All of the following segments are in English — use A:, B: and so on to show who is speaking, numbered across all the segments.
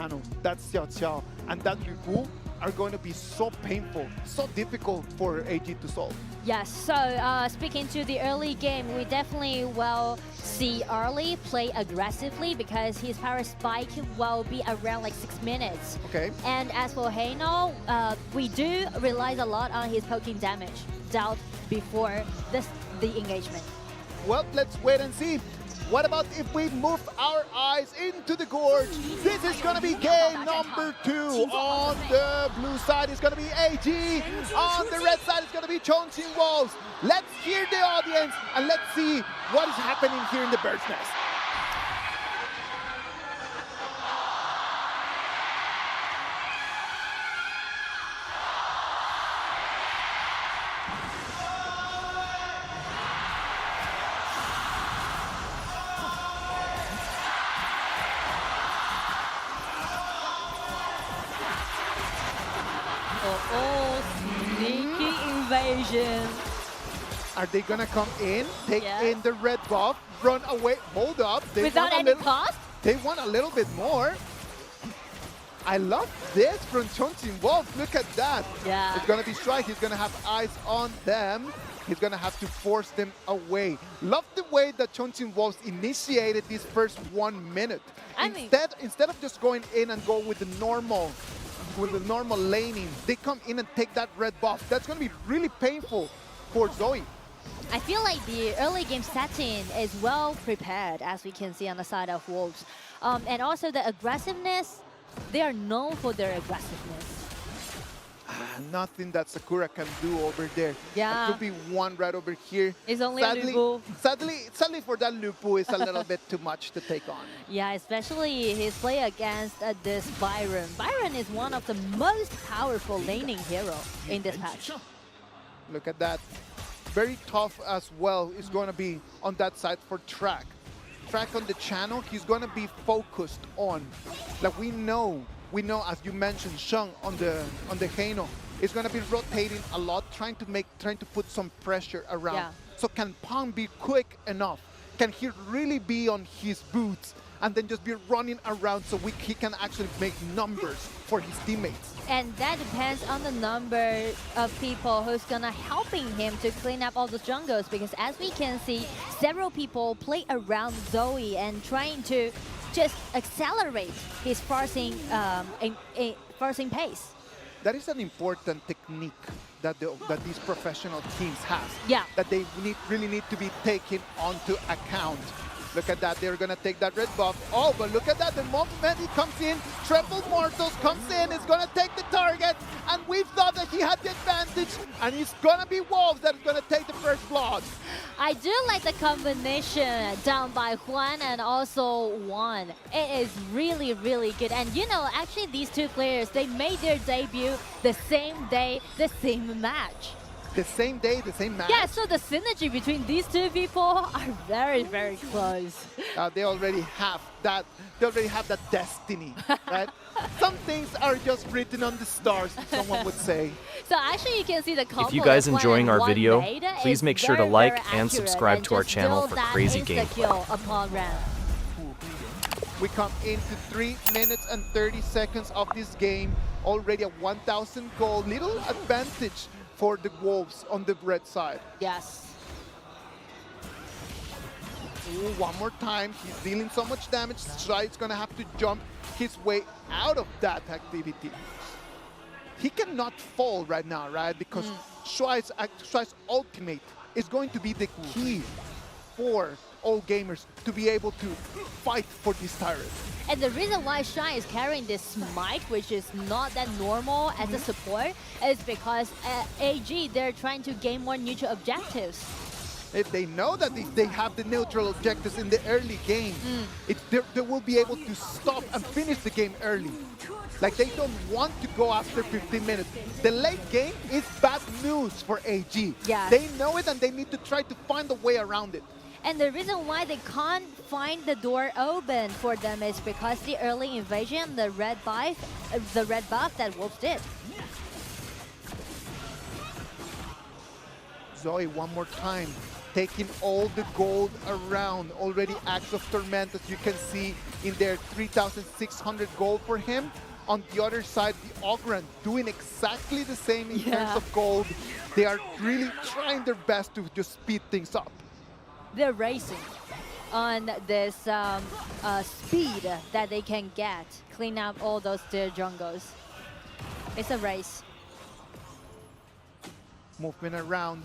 A: channel. That Xiao Xiao and that Yu are going to be so painful, so difficult for AG to solve.
B: Yes, so speaking to the early game, we definitely will see Early play aggressively because his power spike will be around like 6 minutes.
A: Okay.
B: And as for Heino, we do rely a lot on his poking damage dealt before the engagement.
A: Well, let's wait and see. What about if we move our eyes into the gorge? This is going to be game number 2. On the blue side, it's going to be AG. On the red side, it's going to be Chongqing Wolves. Let's hear the audience and let's see what is happening here in the bird's nest.
B: Sneaky invasion.
A: Are they gonna come in, take in the red buff, run away, hold up? They
B: Without any cost?
A: They want a little bit more. I love this from Chongqing Wolf. Look at that.
B: Yeah.
A: It's gonna be Strike. He's gonna have eyes on them. He's gonna have to force them away. Love the way that Chongqing Wolves initiated this first 1 minute. Instead of just going in and go with the normal laning, they come in and take that red buff. That's going to be really painful for Zoe.
B: I feel like the early game setting is well prepared, as we can see on the side of Wolves. And also the aggressiveness, they are known for their aggressiveness.
A: Nothing that Sakura can do over there.
B: Yeah.
A: There could be one right over here.
B: It's only Lupu.
A: Sadly for that Lupu, it's a little bit too much to take on.
B: Yeah, especially his play against this Byron. Byron is one of the most powerful laning hero in this patch.
A: Look at that. Very tough as well is going to be on that side for Track. Track on the channel, he's going to be focused on, like we know as you mentioned, Sheng on the Heino is going to be rotating a lot, trying to put some pressure around.
B: Yeah.
A: So can Pang be quick enough? Can he really be on his boots and then just be running around so he can actually make numbers for his teammates?
B: And that depends on the number of people who's gonna helping him to clean up all the jungles, because as we can see, several people play around Zoe and trying to just accelerate his forcing pace.
A: That is an important technique that these professional teams have.
B: Yeah.
A: That they really need to be taken onto account. Look at that, they're gonna take that red buff. Oh, but look at that, the moment he comes in, Triple Mortals comes in, is gonna take the target, and we thought that he had the advantage, and it's gonna be Wolves that's gonna take the first blood.
B: I do like the combination down by Juan and also Juan. It is really, really good. And you know, actually these two players, they made their debut the same day, the same match.
A: The same day, the same match?
B: Yeah, so the synergy between these two people are very, very close.
A: They already have that. They already have that destiny, right? Some things are just written on the stars, someone would say.
B: So actually, you can see the combo.
C: If you guys
B: that
C: enjoying our
B: Juan
C: video,
B: made
C: please
B: is
C: make sure to
B: very,
C: like
B: very
C: and
B: accurate
C: subscribe to our
B: just
C: channel
B: build
C: for
B: that
C: crazy
B: insta-kill
C: gameplay.
B: upon round.
A: We come into 3 minutes and 30 seconds of this game. Already a 1,000 goal. Little advantage for the Wolves on the red side.
B: Yes.
A: Ooh, one more time. He's dealing so much damage. Stride's gonna have to jump his way out of that activity. He cannot fall right now, right? Because Stride's ultimate is going to be the key for all gamers to be able to fight for this turret.
B: And the reason why Shai is carrying this smite, which is not that normal as a support, is because AG, they're trying to gain more neutral objectives.
A: If they know that if they have the neutral objectives in the early game, they will be able to stop and finish the game early. Like, they don't want to go after 15 minutes. The late game is bad news for AG.
B: Yeah.
A: They know it and they need to try to find a way around it.
B: And the reason why they can't find the door open for them is because the early invasion, the red buff that Wolves did.
A: Zoe, one more time, taking all the gold around. Already Axe of Torment, as you can see in there, 3,600 gold for him. On the other side, the Ogran doing exactly the same in terms of gold. They are really trying their best to just speed things up.
B: They're racing on this speed that they can get, clean up all those jungles. It's a race.
A: Movement around,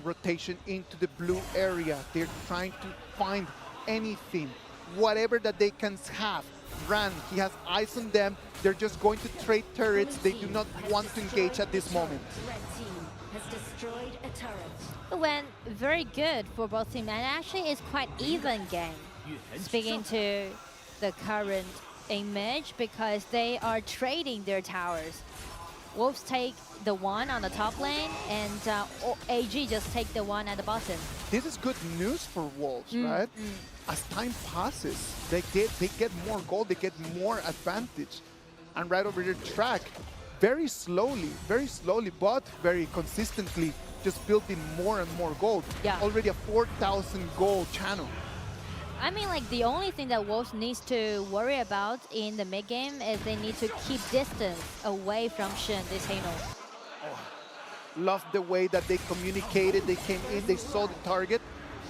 A: rotation into the blue area. They're trying to find anything, whatever that they can have. Ran, he has eyes on them. They're just going to trade turrets. They do not want to engage at this moment.
C: Red team has destroyed a turret.
B: It went very good for both teams, and actually it's quite even game. Speaking to the current image, because they are trading their towers. Wolves take the one on the top lane, and AG just take the one at the bottom.
A: This is good news for Wolves, right? As time passes, they get more gold, they get more advantage. And right over their track, very slowly, but very consistently, just building more and more gold.
B: Yeah.
A: Already a 4,000 gold channel.
B: I mean, like, the only thing that Wolves needs to worry about in the mid game is they need to keep distance away from Shen, this Hano.
A: Love the way that they communicated. They came in, they saw the target,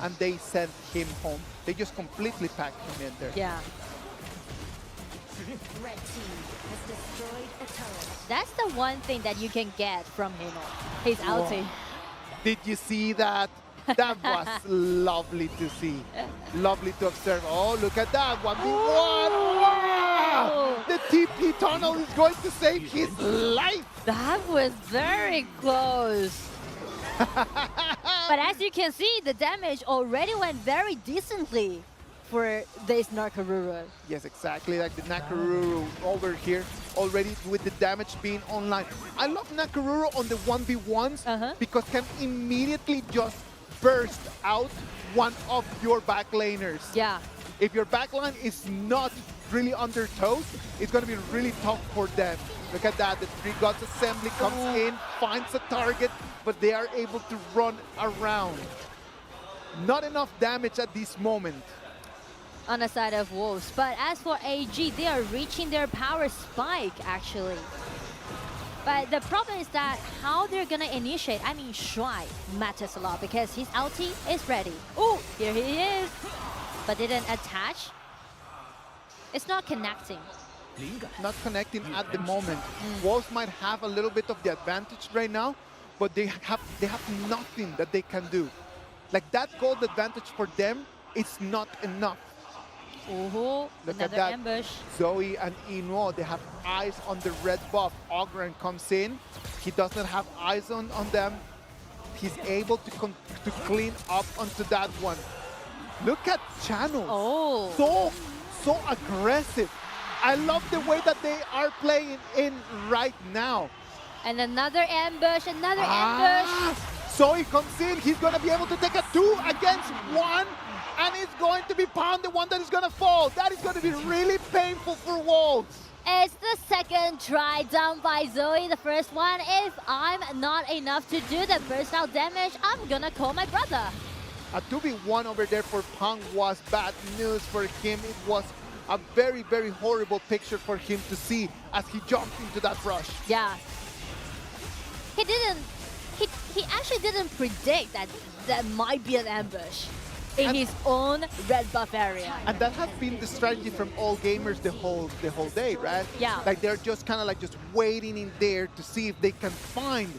A: and they sent him home. They just completely packed him in there.
B: Yeah.
C: Red team has destroyed a turret.
B: That's the one thing that you can get from Hano, his ulti.
A: Did you see that? That was lovely to see. Lovely to observe. Oh, look at that. 1v1. Wow! The TP tunnel is going to save his life.
B: That was very close. But as you can see, the damage already went very decently for this Nakaruru.
A: Yes, exactly. Like the Nakaruru over here, already with the damage being online. I love Nakaruru on the 1v1s because can immediately just burst out one of your backlaners.
B: Yeah.
A: If your backline is not really under toes, it's going to be really tough for them. Look at that, the Three Gods Assembly comes in, finds a target, but they are able to run around. Not enough damage at this moment.
B: On the side of Wolves. But as for AG, they are reaching their power spike, actually. But the problem is that how they're gonna initiate, I mean, Shuai matters a lot because his ulti is ready. Oh, here he is. But didn't attach. It's not connecting.
A: Not connecting at the moment. Wolves might have a little bit of the advantage right now, but they have nothing that they can do. Like that gold advantage for them, it's not enough.
B: Ooh,
A: Look
B: another
A: at that.
B: ambush.
A: Zoe and Inuo, they have eyes on the red buff. Ogren comes in. He does not have eyes on them. He's able to clean up onto that one. Look at Channel.
B: Oh.
A: So aggressive. I love the way that they are playing in right now.
B: And another ambush, another ambush.
A: Zoe comes in. He's going to be able to take a 2 against 1. And it's going to be Pound, the one that is going to fall. That is going to be really painful for Wolves.
B: It's the second try down by Zoe. The first one, if I'm not enough to do the burst out damage, I'm going to call my brother.
A: A 2v1 over there for Pang was bad news for him. It was a very, very horrible picture for him to see as he jumped into that rush.
B: Yeah. He actually didn't predict that that might be an ambush in his own red buff area.
A: And that has been the strategy from all gamers the whole day, right?
B: Yeah.
A: Like they're just kind of like just waiting in there to see if they can find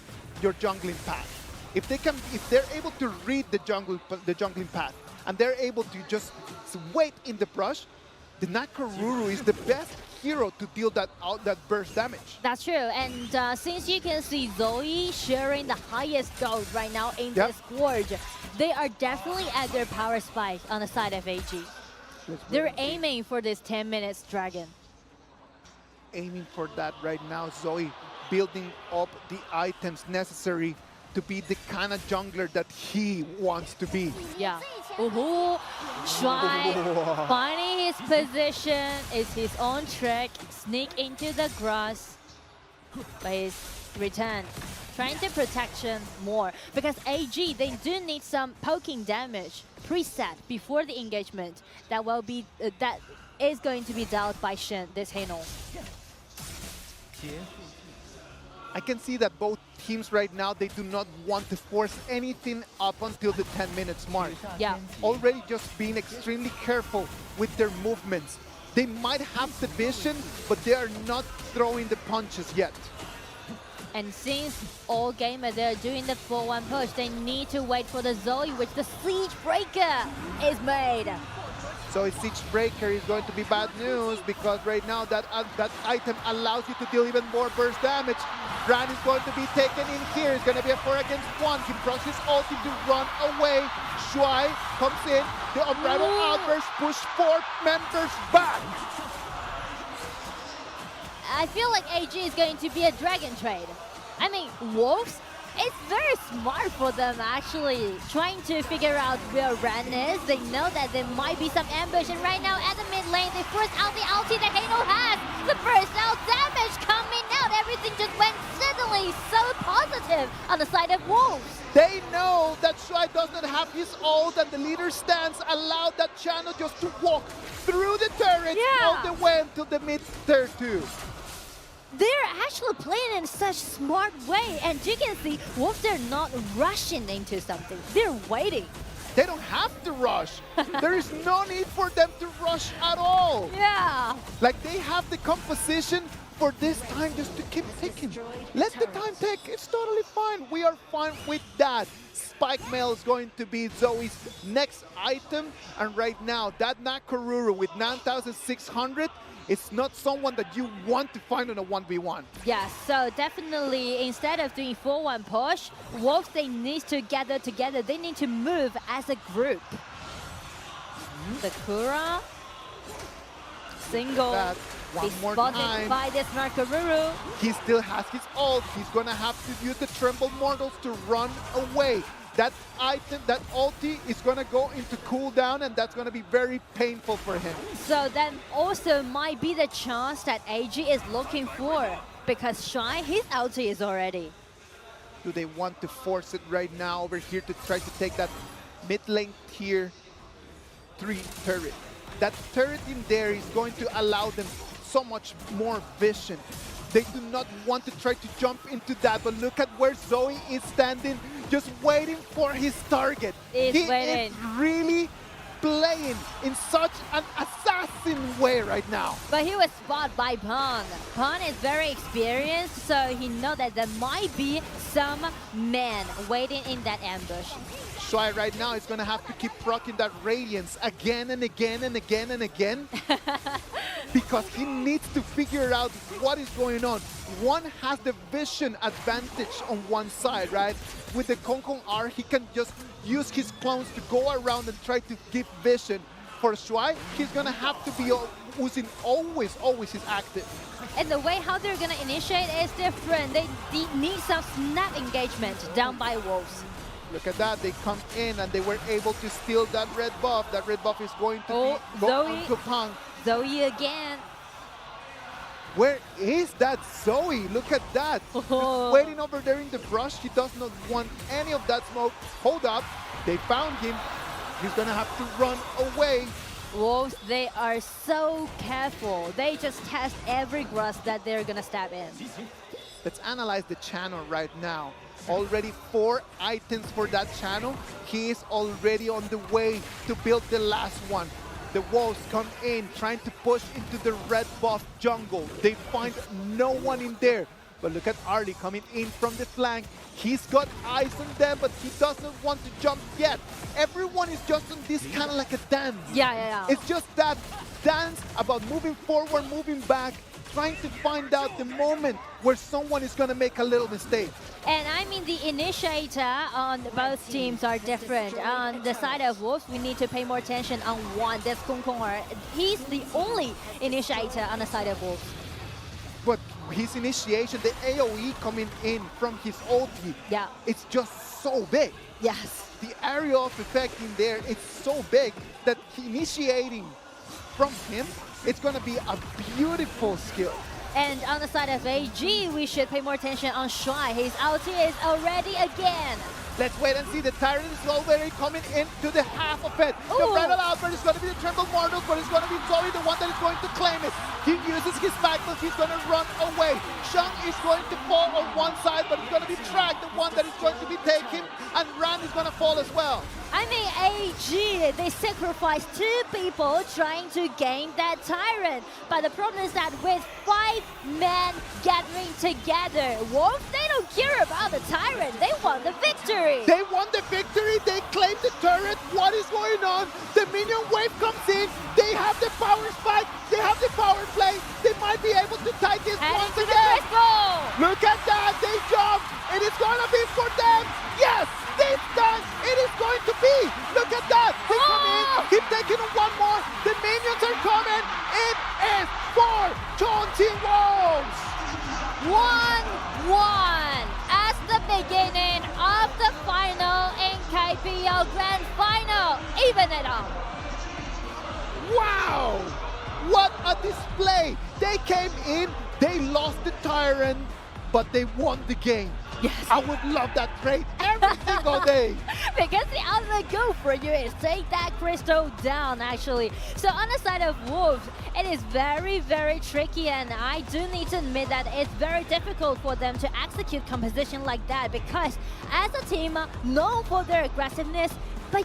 A: your jungling path. If they're able to read the jungling path, and they're able to just wait in the brush, the Nakaruru is the best hero to deal that burst damage.
B: That's true, and since you can see Zoe sharing the highest gold right now in this Forge, they are definitely at their power spike on the side of AG. They're aiming for this 10 minutes dragon.
A: Aiming for that right now, Zoe building up the items necessary to be the kind of jungler that he wants to be.
B: Yeah. Ooh, Shuai finding his position is his own trick. Sneak into the grass. But his return trying to protection more because AG, they do need some poking damage preset before the engagement that will be that is going to be dealt by Shen this Hano.
A: I can see that both teams right now, they do not want to force anything up until the 10 minutes mark.
B: Yeah.
A: Already just being extremely careful with their movements. They might have the vision, but they are not throwing the punches yet.
B: And since all gamer they're doing the 4-1 push, they need to wait for the Zoe, which the Siege Breaker is made.
A: So a Siege Breaker is going to be bad news because right now that item allows you to deal even more burst damage. Bran is going to be taken in here. It's going to be a 4 against 1. He throws his ulti to run away. Shuai comes in. The unrivaled outburst push 4 members back.
B: I feel like AG is going to be a dragon trade. I mean, Wolves, it's very smart for them actually, trying to figure out where Ren is. They know that there might be some ambush, and right now at the mid lane, they force out the ulti that Hano has. The burst out damage coming out. Everything just went suddenly so positive on the side of Wolves.
A: They know that Shuai does not have his ult, and the leader stance allowed that channel just to walk through the turret all the way until the mid tier 2.
B: They're actually playing in such smart way, and you can see Wolves, they're not rushing into something. They're waiting.
A: They don't have to rush. There is no need for them to rush at all.
B: Yeah.
A: Like they have the composition for this time just to keep ticking. Let the time tick. It's totally fine. We are fine with that. Spike Mail is going to be Zoe's next item. And right now, that Nakoruru with 9,600, it's not someone that you want to find on a 1v1.
B: Yeah, so definitely instead of doing 4-1 push, Wolves, they need to gather together. They need to move as a group. The Kura, single,
A: One more
B: spotted
A: time.
B: by this Nakoruru.
A: He still has his ult. He's gonna have to use the Tremble Mortals to run away. That item, that ulti is gonna go into cooldown, and that's gonna be very painful for him.
B: So that also might be the chance that AG is looking for, because Shy, his ulti is already.
A: Do they want to force it right now over here to try to take that mid lane tier 3 turret? That turret in there is going to allow them so much more vision. They do not want to try to jump into that, but look at where Zoe is standing, just waiting for his target.
B: He
A: is really playing in such an assassin way right now.
B: But he was spotted by Pong. Pong is very experienced, so he knows that there might be some men waiting in that ambush.
A: Shuai right now is going to have to keep proccing that Radiance again and again and again and again because he needs to figure out what is going on. One has the vision advantage on one side, right? With the Kong Kong R, he can just use his clones to go around and try to give vision. For Shuai, he's going to have to be using always his active.
B: And the way how they're going to initiate is different. They need some snap engagement down by Wolves.
A: Look at that, they come in and they were able to steal that red buff. That red buff is going to go onto Pang.
B: Zoe again.
A: Where is that Zoe? Look at that. Waiting over there in the brush. He does not want any of that smoke. Hold up. They found him. He's going to have to run away.
B: Wolves, they are so careful. They just test every grass that they're going to stab in.
A: Let's analyze the channel right now. Already 4 items for that channel. He is already on the way to build the last one. The Wolves come in, trying to push into the red buff jungle. They find no one in there. But look at Arlie coming in from the flank. He's got eyes on them, but he doesn't want to jump yet. Everyone is just on this kind of like a dance.
B: Yeah.
A: It's just that dance about moving forward, moving back, trying to find out the moment where someone is going to make a little mistake.
B: And I mean, the initiator on both teams are different. On the side of Wolves, we need to pay more attention on one. That's Kong Kong. He's the only initiator on the side of Wolves.
A: But his initiation, the AoE coming in from his ulti, it's just so big.
B: Yes.
A: The area of effect in there, it's so big that initiating from him, it's going to be a beautiful skill.
B: And on the side of AG, we should pay more attention on Shuai. His ulti is already again.
A: Let's wait and see. The Tyrant is already coming into the half of it. The
B: Ooh.
A: Brennan Albert is going to be the Tremble Mortals, but it's going to be Zoe, the one that is going to claim it. He uses his backless. He's going to run away. Shang is going to fall on one side, but it's going to be Trag, the one that is going to be taken, and Ran is going to fall as well.
B: I mean, AG, they sacrificed 2 people trying to gain that Tyrant. But the problem is that with 5 men gathering together, Wolf, they don't care about the Tyrant. They want the victory.
A: They won the victory. They claimed the turret. What is going on? The minion wave comes in. They have the power spike. They have the power play. They might be able to tie this
B: Heading
A: once
B: to the
A: again.
B: crystal.
A: Look at that. They jump. It is going to be for them. Yes, this time it is going to be. Look at that. They come in. Keep taking on one more. The minions are coming. It is for Chongqing Wolves.
B: 1-1 as the beginning of the final in KPL Grand Final. Even it up.
A: Wow! What a display! They came in, they lost the Tyrant, but they won the game.
B: Yes.
A: I would love that trade every single day.
B: Because the ultimate goal for you is take that crystal down, actually. So on the side of Wolves, it is very, very tricky, and I do need to admit that it's very difficult for them to execute composition like that, because as a team known for their aggressiveness,